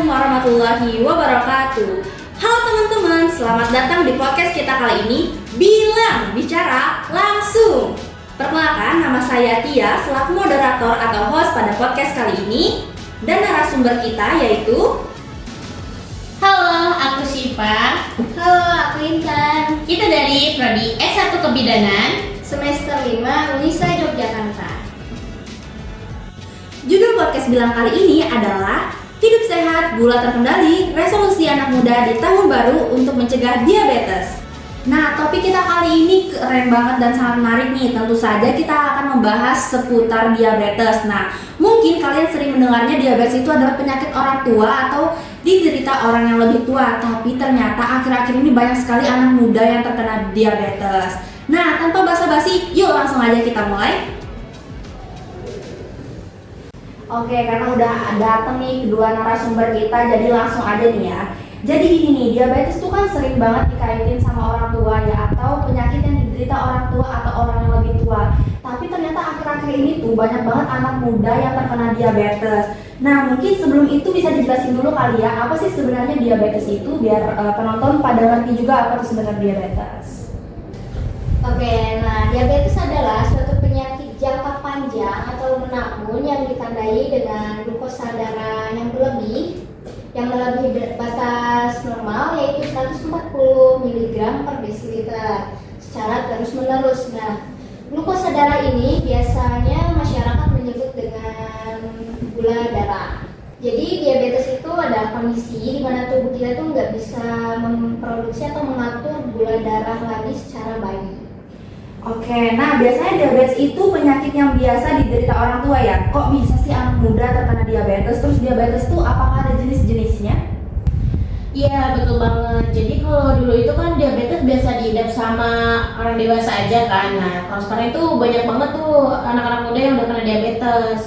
warahmatullahi wabarakatuh. Halo teman-teman, selamat datang di podcast kita kali ini, Bilang Bicara Langsung. Perkenalkan, nama saya Tia selaku moderator atau host pada podcast kali ini. Dan narasumber kita yaitu Halo, aku Syifa. Halo, aku Intan. Kita dari Prodi S1 Kebidanan Semester 5 Unisa Yogyakarta. Judul podcast Bilang kali ini adalah Hidup Sehat, Gula Terkendali, Resolusi Anak Muda di Tahun Baru untuk Mencegah Diabetes. Nah, topik kita kali ini keren banget dan sangat menarik nih. Tentu saja kita akan membahas seputar diabetes. Nah, mungkin kalian sering mendengarnya diabetes itu adalah penyakit orang tua atau diderita orang yang lebih tua. Tapi ternyata akhir-akhir ini banyak sekali anak muda yang terkena diabetes. Nah, tanpa basa-basi, yuk langsung aja kita mulai. Oke, karena udah dateng nih kedua narasumber kita, jadi langsung aja nih ya. Jadi gini nih, diabetes tuh kan sering banget dikaitin sama orang tua ya, atau penyakit yang diderita orang tua atau orang yang lebih tua. Tapi ternyata akhir-akhir ini tuh banyak banget anak muda yang terkena diabetes. Nah, mungkin sebelum itu bisa dijelasin dulu kali ya, apa sih sebenarnya diabetes itu, biar penonton pada ngerti juga apa tuh sebenarnya diabetes. Oke, nah diabetes adalah suatu penyakit jangka panjang atau menahun yang ditandai dengan glukosa darah yang berlebih yang melebihi batas normal yaitu 140 mg per desiliter secara terus-menerus. Nah, glukosa darah ini biasanya masyarakat menyebut dengan gula darah. Jadi diabetes itu adalah kondisi di mana tubuh kita tuh nggak bisa memproduksi atau mengatur gula darah lagi secara baik. Oke, nah biasanya diabetes itu penyakit yang biasa diderita orang tua ya. Kok bisa sih anak muda terkena diabetes? Terus diabetes tuh apakah ada jenis-jenisnya? Iya, betul banget. Jadi kalau dulu itu kan diabetes biasa diidap sama orang dewasa aja kan. Nah, kalau sekarang itu banyak banget tuh anak-anak muda yang udah kena diabetes.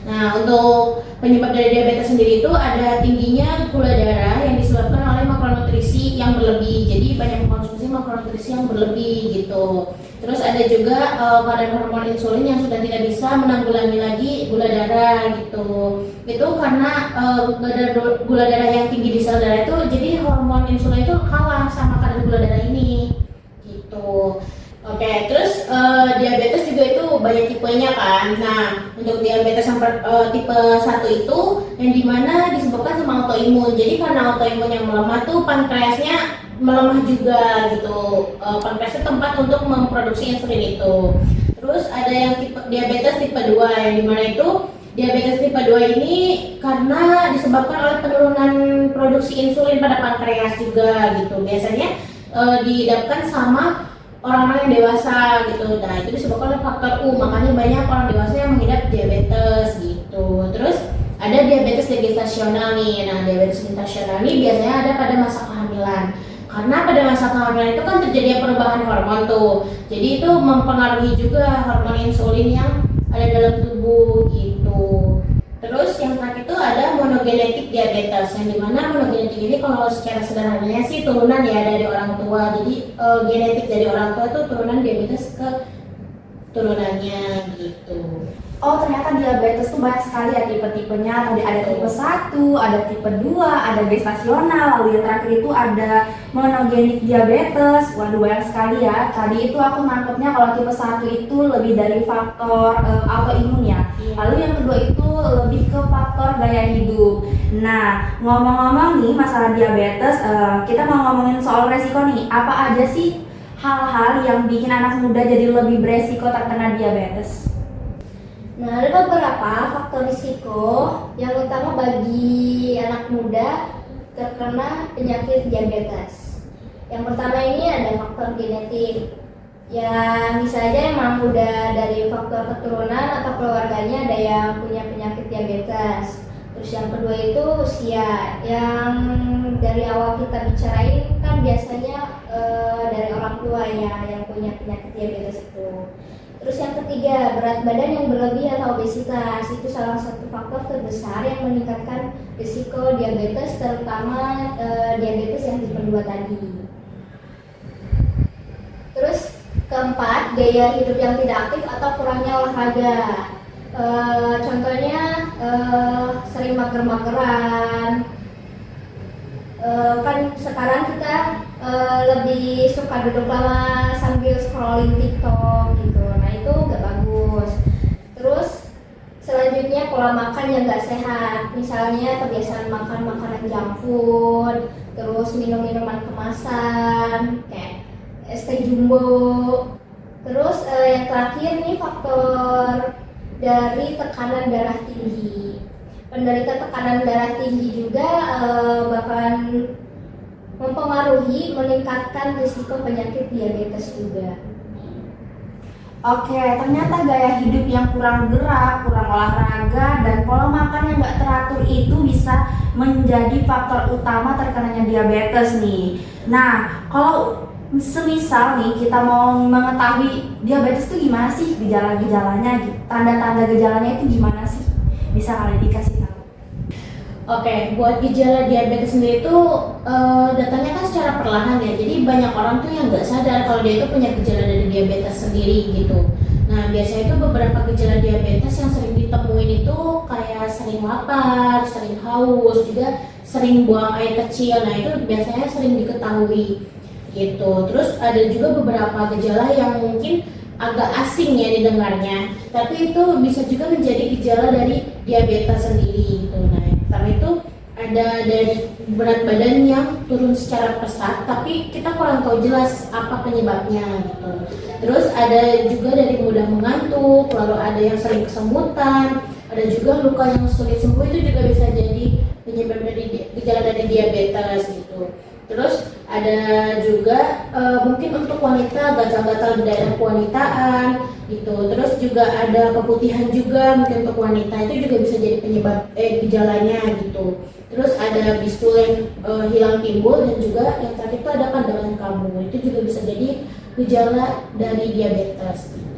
Nah, untuk penyebab dari diabetes sendiri itu ada tingginya gula darah yang disebabkan oleh makronutrisi yang berlebih. Jadi banyak mengkonsumsi makronutrisi yang berlebih gitu. Terus ada juga kadar hormon insulin yang sudah tidak bisa menanggulangi lagi gula darah gitu. Itu karena gula darah yang tinggi di sel darah itu, jadi hormon insulin itu kalah sama kadar gula darah ini gitu. Oke, terus diabetes juga itu banyak tipenya kan. Nah, untuk diabetes yang tipe 1 itu yang dimana disebabkan sama autoimun. Jadi karena autoimun yang melemah tuh pankreasnya melemah juga gitu. Pankreasnya tempat untuk memproduksi insulin itu. Terus ada yang diabetes tipe 2 yang dimana itu diabetes tipe 2 ini karena disebabkan oleh penurunan produksi insulin pada pankreas juga gitu. Biasanya dihadapkan sama orang-orang yang dewasa gitu. Nah, itu disebabkan oleh faktor U, makanya banyak orang dewasa yang mengidap diabetes gitu. Terus ada diabetes gestasional nih. Nah, diabetes gestasional ini biasanya ada pada masa kehamilan. Karena pada masa kehamilan itu kan terjadi perubahan hormon tuh. Jadi itu mempengaruhi juga hormon insulin yang ada dalam tubuh gitu. Terus yang terakhir itu ada monogenetik diabetes, yang dimana monogenetik ini kalau secara sederhananya sih turunan ya dari orang tua. Jadi genetik dari orang tua itu turunan diabetes ke turunannya gitu. Oh, ternyata diabetes tuh banyak sekali ya tipe-tipenya. Tadi ada tipe 1, ada tipe 2, ada gestasional, lalu yang terakhir itu ada monogenik diabetes. Waduh, banyak sekali ya. Tadi itu aku nangkepnya kalau tipe 1 itu lebih dari faktor autoimun ya. Lalu yang kedua itu lebih ke faktor gaya hidup. Nah, ngomong-ngomong nih masalah diabetes, kita mau ngomongin soal resiko nih. Apa aja sih hal-hal yang bikin anak muda jadi lebih beresiko terkena diabetes? Nah, ada beberapa faktor risiko yang utama bagi anak muda terkena penyakit diabetes. Yang pertama ini ada faktor genetik. Ya, bisa aja emang udah dari faktor keturunan atau keluarganya ada yang punya penyakit diabetes. Terus yang kedua itu usia. Yang dari awal kita bicarain kan biasanya dari orang tua ya yang punya penyakit diabetes itu. Terus yang ketiga, berat badan yang berlebih atau obesitas. Itu salah satu faktor terbesar yang meningkatkan risiko diabetes, terutama diabetes yang tipe 2 tadi. Terus keempat, gaya hidup yang tidak aktif atau kurangnya olahraga. Contohnya sering mager-mageran, Kan sekarang kita lebih suka duduk lama sambil scrolling TikTok gitu. Nah itu nggak bagus. Terus selanjutnya pola makan yang nggak sehat. Misalnya kebiasaan makan makanan junk food, terus minum minuman kemasan kayak es teh jumbo. Terus yang terakhir nih faktor dari tekanan darah tinggi. Penderita tekanan darah tinggi juga bakalan mempengaruhi meningkatkan risiko penyakit diabetes juga. Oke, ternyata gaya hidup yang kurang gerak, kurang olahraga, dan pola makan yang nggak teratur itu bisa menjadi faktor utama terkenanya diabetes nih. Nah, kalau semisal nih kita mau mengetahui diabetes itu gimana sih gejala-gejalanya, tanda-tanda gejalanya itu gimana sih? Bisa kalian dikasih tahu? Oke, buat gejala diabetes sendiri itu datangnya kan secara perlahan ya. Jadi banyak orang tuh yang nggak sadar kalau dia itu punya gejala dari diabetes sendiri gitu. Nah, biasanya itu beberapa gejala diabetes yang sering ditemuin itu kayak sering lapar, sering haus, juga sering buang air kecil. Nah, itu biasanya sering diketahui gitu. Terus ada juga beberapa gejala yang mungkin agak asing ya didengarnya, tapi itu bisa juga menjadi gejala dari diabetes sendiri gitu. Nah, karena itu ada dari berat badan yang turun secara pesat, tapi kita kurang tahu jelas apa penyebabnya gitu. Terus ada juga dari mudah mengantuk, lalu ada yang sering kesemutan, ada juga luka yang sulit sembuh, itu juga bisa jadi penyebab dari gejala dari diabetes gitu. Terus ada juga mungkin untuk wanita gatal-gatal di daerah kewanitaan gitu. Terus juga ada keputihan juga mungkin untuk wanita, itu juga bisa jadi penyebab gejalanya gitu. Terus ada bisul yang hilang timbul, dan juga yang terakhir itu ada pandangan kabur, itu juga bisa jadi gejala dari diabetes gitu.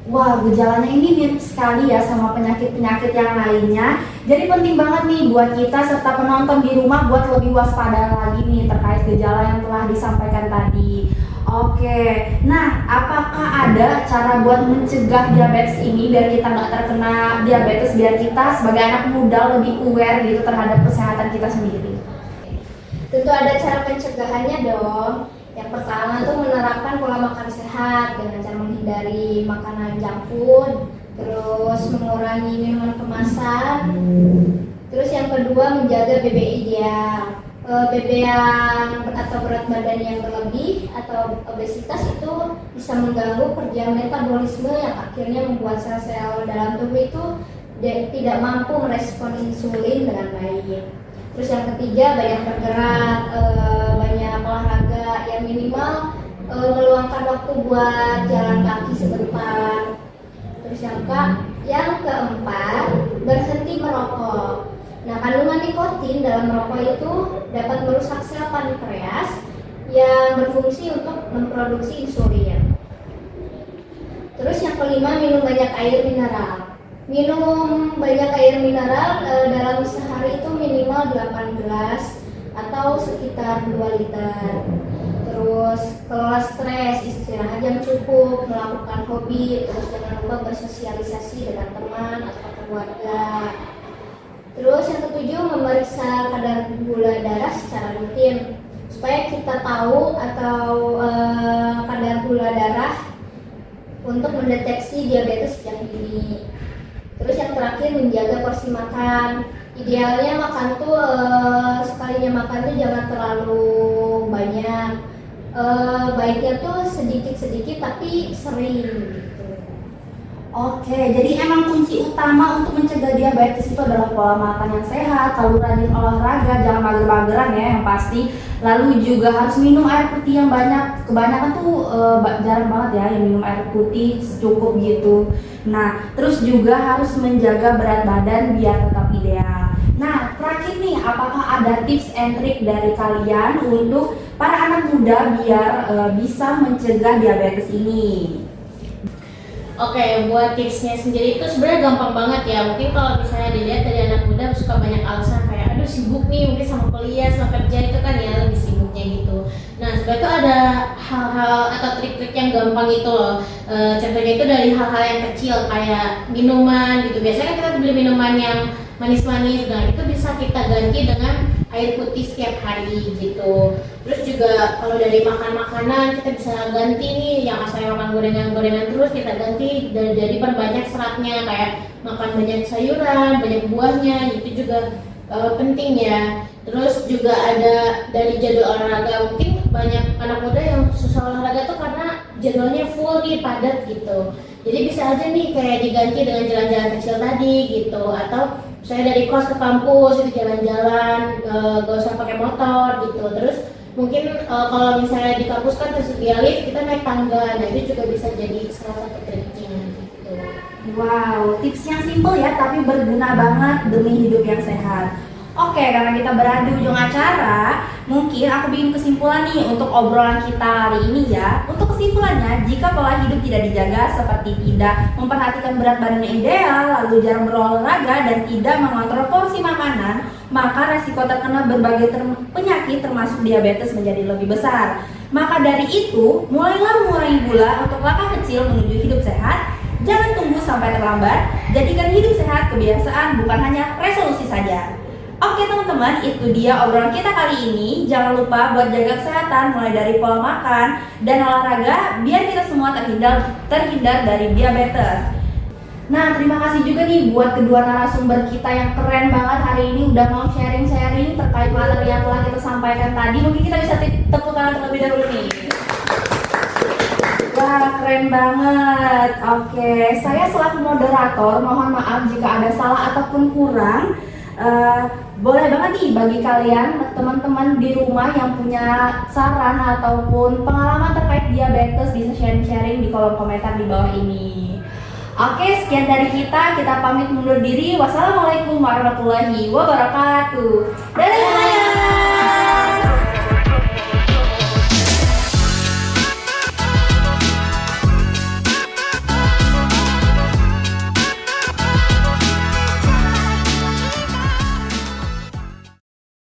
Wah, gejalanya ini mirip sekali ya sama penyakit-penyakit yang lainnya. Jadi penting banget nih buat kita serta penonton di rumah buat lebih waspada lagi nih terkait gejala yang telah disampaikan tadi. Oke, nah apakah ada cara buat mencegah diabetes ini biar kita nggak terkena diabetes, biar kita sebagai anak muda lebih aware gitu terhadap kesehatan kita sendiri? Tentu ada cara pencegahannya dong. Yang pertama tuh menerapkan pola makan sehat dengan cara menghindari makanan junk food, terus mengurangi minuman kemasan. Terus yang kedua menjaga BBI ideal. BB yang atau berat badan yang berlebih atau obesitas itu bisa mengganggu kerja metabolisme yang akhirnya membuat sel-sel dalam tubuh itu tidak mampu merespon insulin dengan baik. Terus yang ketiga banyak bergerak, banyak olahraga, yang minimal meluangkan waktu buat jalan kaki sebentar. Terus yang keempat berhenti merokok. Nah, kandungan nikotin dalam merokok itu dapat merusak sel pankreas yang berfungsi untuk memproduksi insulin. Terus yang kelima minum banyak air mineral. Minum banyak air mineral dalam sehari itu minimal 8 gelas atau sekitar 2 liter. Terus kelola stres, istirahat yang cukup, melakukan hobi, terus jangan lupa bersosialisasi dengan teman atau keluarga. Terus yang ketujuh memeriksa kadar gula darah secara rutin supaya kita tahu atau kadar gula darah untuk mendeteksi diabetes sejak dini. Terus yang terakhir menjaga porsi makan. Idealnya makan tuh sekalinya makan tuh jangan terlalu banyak. Baiknya tuh sedikit-sedikit tapi sering gitu. Oke, jadi emang kunci utama untuk mencegah diabetes itu adalah pola makan yang sehat, lalu rajin olahraga, jangan mager-mageran ya yang pasti. Lalu juga harus minum air putih yang banyak. Kebanyakan tuh jarang banget ya yang minum air putih cukup gitu. Nah, terus juga harus menjaga berat badan biar tetap ideal. Nah, terakhir nih, apakah ada tips and trick dari kalian untuk para anak muda biar bisa mencegah diabetes ini? Oke, buat tipsnya sendiri itu sebenarnya gampang banget ya. Mungkin kalau misalnya dilihat dari anak muda suka banyak alasan kayak aduh sibuk nih, mungkin sama kuliah, sama kerja itu kan ya lebih sibuknya gitu. Nah, sebenarnya itu ada hal-hal atau trik-trik yang gampang itu loh. Contohnya itu dari hal-hal yang kecil kayak minuman gitu. Biasanya kan kita beli minuman yang manis-manis, nah itu bisa kita ganti dengan air putih setiap hari gitu. Terus juga kalau dari makan makanan kita bisa ganti nih, yang asalnya makan gorengan-gorengan terus kita ganti jadi perbanyak seratnya, kayak makan banyak sayuran, banyak buahnya, itu juga penting ya. Terus juga ada dari jadwal olahraga, mungkin banyak anak muda yang susah olahraga tuh karena jadwalnya full nih, padat gitu. Jadi bisa aja nih kayak diganti dengan jalan-jalan kecil tadi gitu, atau saya dari kos ke kampus itu jalan-jalan, gak usah pakai motor gitu. Terus mungkin kalau misalnya di kampus kan tersedia lift, kita naik tangga, nah itu juga bisa jadi salah satu triknya gitu. Wow, tips yang simple ya tapi berguna banget demi hidup yang sehat. Oke, karena kita berada di ujung acara, mungkin aku bikin kesimpulan nih untuk obrolan kita hari ini ya. Untuk kesimpulannya, jika pola hidup tidak dijaga seperti tidak memperhatikan berat badan yang ideal, lalu jarang berolahraga dan tidak mengontrol porsi makanan, maka resiko terkena berbagai penyakit termasuk diabetes menjadi lebih besar. Maka dari itu, mulailah mengurangi gula untuk langkah kecil menuju hidup sehat. Jangan tunggu sampai terlambat, jadikan hidup sehat kebiasaan bukan hanya resolusi saja. Oke teman-teman, itu dia obrolan kita kali ini. Jangan lupa buat jaga kesehatan mulai dari pola makan dan olahraga biar kita semua terhindar dari diabetes. Nah, terima kasih juga nih buat kedua narasumber kita yang keren banget hari ini udah mau sharing-sharing terkait materi yang telah kita sampaikan tadi. Mungkin kita bisa tepuk tangan terlebih dahulu nih. Wah, keren banget. Oke, saya selaku moderator mohon maaf jika ada salah ataupun kurang. Boleh banget nih bagi kalian teman-teman di rumah yang punya saran ataupun pengalaman terkait diabetes bisa sharing-sharing di kolom komentar di bawah ini. Oke, sekian dari kita pamit mundur diri. Wassalamualaikum warahmatullahi wabarakatuh.